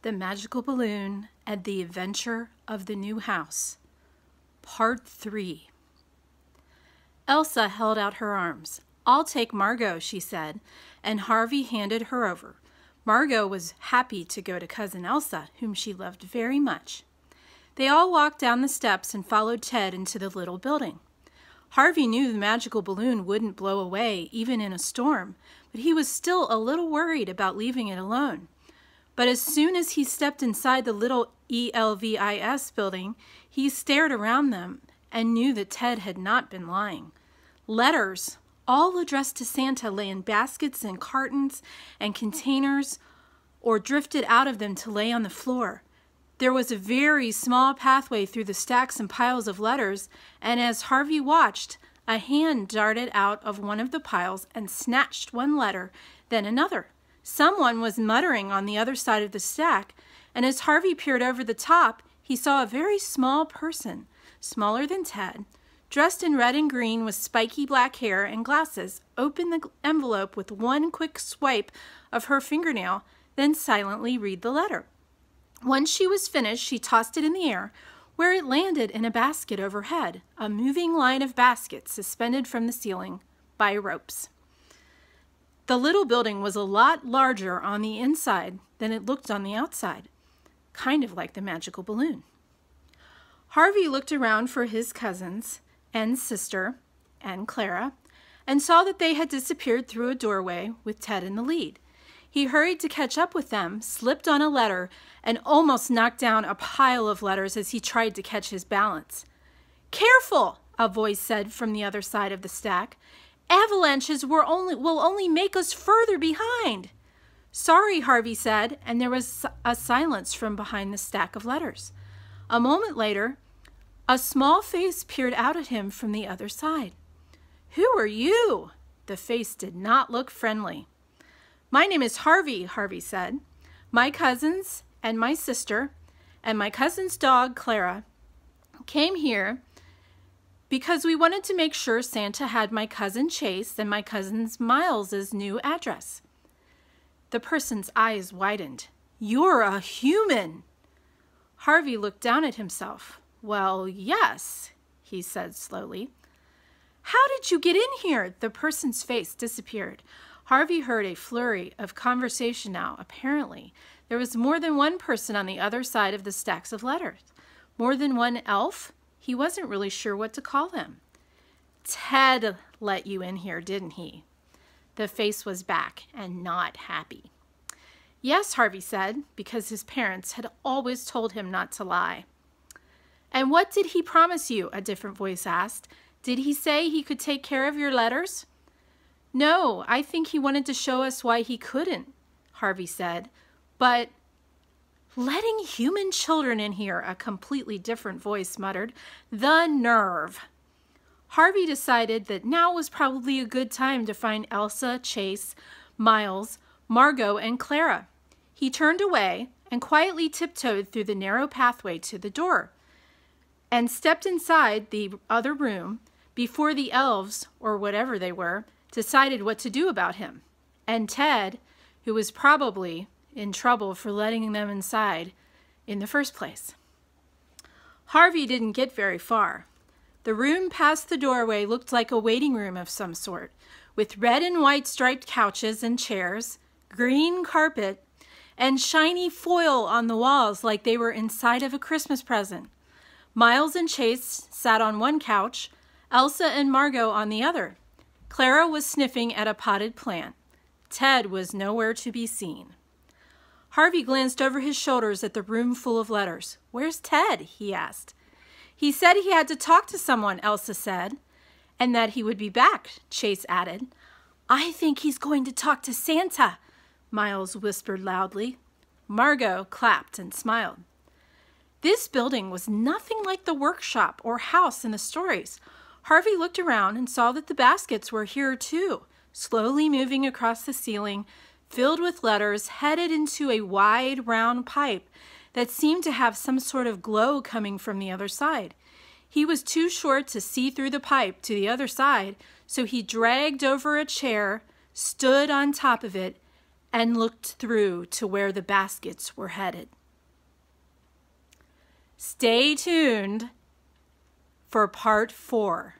The Magical Balloon and the Adventure of the New House, Part 3. Elsa held out her arms. "I'll take Margot," she said, and Harvey handed her over. Margot was happy to go to Cousin Elsa, whom she loved very much. They all walked down the steps and followed Ted into the little building. Harvey knew the magical balloon wouldn't blow away even in a storm, but he was still a little worried about leaving it alone. But as soon as he stepped inside the little ELVIS building, he stared around them and knew that Ted had not been lying. Letters, all addressed to Santa, lay in baskets and cartons and containers, or drifted out of them to lay on the floor. There was a very small pathway through the stacks and piles of letters, and as Harvey watched, a hand darted out of one of the piles and snatched one letter, then another. Someone was muttering on the other side of the stack, and as Harvey peered over the top, he saw a very small person, smaller than Ted, dressed in red and green with spiky black hair and glasses, open the envelope with one quick swipe of her fingernail, then silently read the letter. Once she was finished, she tossed it in the air, where it landed in a basket overhead, a moving line of baskets suspended from the ceiling by ropes. The little building was a lot larger on the inside than it looked on the outside, kind of like the magical balloon. Harvey looked around for his cousins and sister and Clara and saw that they had disappeared through a doorway with Ted in the lead. He hurried to catch up with them, slipped on a letter, and almost knocked down a pile of letters as he tried to catch his balance. "Careful!" a voice said from the other side of the stack. "Avalanches will only make us further behind." "Sorry," Harvey said, and there was a silence from behind the stack of letters. A moment later, a small face peered out at him from the other side. "Who are you?" The face did not look friendly. "My name is Harvey," Harvey said. "My cousins and my sister and my cousin's dog, Clara, came here because we wanted to make sure Santa had my cousin Chase and my cousin Miles's new address." The person's eyes widened. "You're a human!" Harvey looked down at himself. "Well, yes," he said slowly. "How did you get in here?" The person's face disappeared. Harvey heard a flurry of conversation now. Apparently, there was more than one person on the other side of the stacks of letters. More than one elf? He wasn't really sure what to call them. "Ted let you in here, didn't he?" The face was back and not happy. "Yes," Harvey said, because his parents had always told him not to lie. "And what did he promise you?" a different voice asked. "Did he say he could take care of your letters?" "No, I think he wanted to show us why he couldn't," Harvey said. "But letting human children in here," a completely different voice muttered. "The nerve!" Harvey decided that now was probably a good time to find Elsa, Chase, Miles, Margot, and Clara. He turned away and quietly tiptoed through the narrow pathway to the door and stepped inside the other room before the elves, or whatever they were, decided what to do about him, and Ted, who was probably in trouble for letting them inside in the first place. Harvey didn't get very far. The room past the doorway looked like a waiting room of some sort, with red and white striped couches and chairs, green carpet, and shiny foil on the walls like they were inside of a Christmas present. Miles and Chase sat on one couch, Elsa and Margot on the other. Clara was sniffing at a potted plant. Ted was nowhere to be seen. Harvey glanced over his shoulders at the room full of letters. "Where's Ted?" he asked. "He said he had to talk to someone," Elsa said. "And that he would be back," Chase added. "I think he's going to talk to Santa," Miles whispered loudly. Margot clapped and smiled. This building was nothing like the workshop or house in the stories. Harvey looked around and saw that the baskets were here too, slowly moving across the ceiling, filled with letters headed into a wide, round pipe that seemed to have some sort of glow coming from the other side. He was too short to see through the pipe to the other side, so he dragged over a chair, stood on top of it, and looked through to where the baskets were headed. Stay tuned for part 4.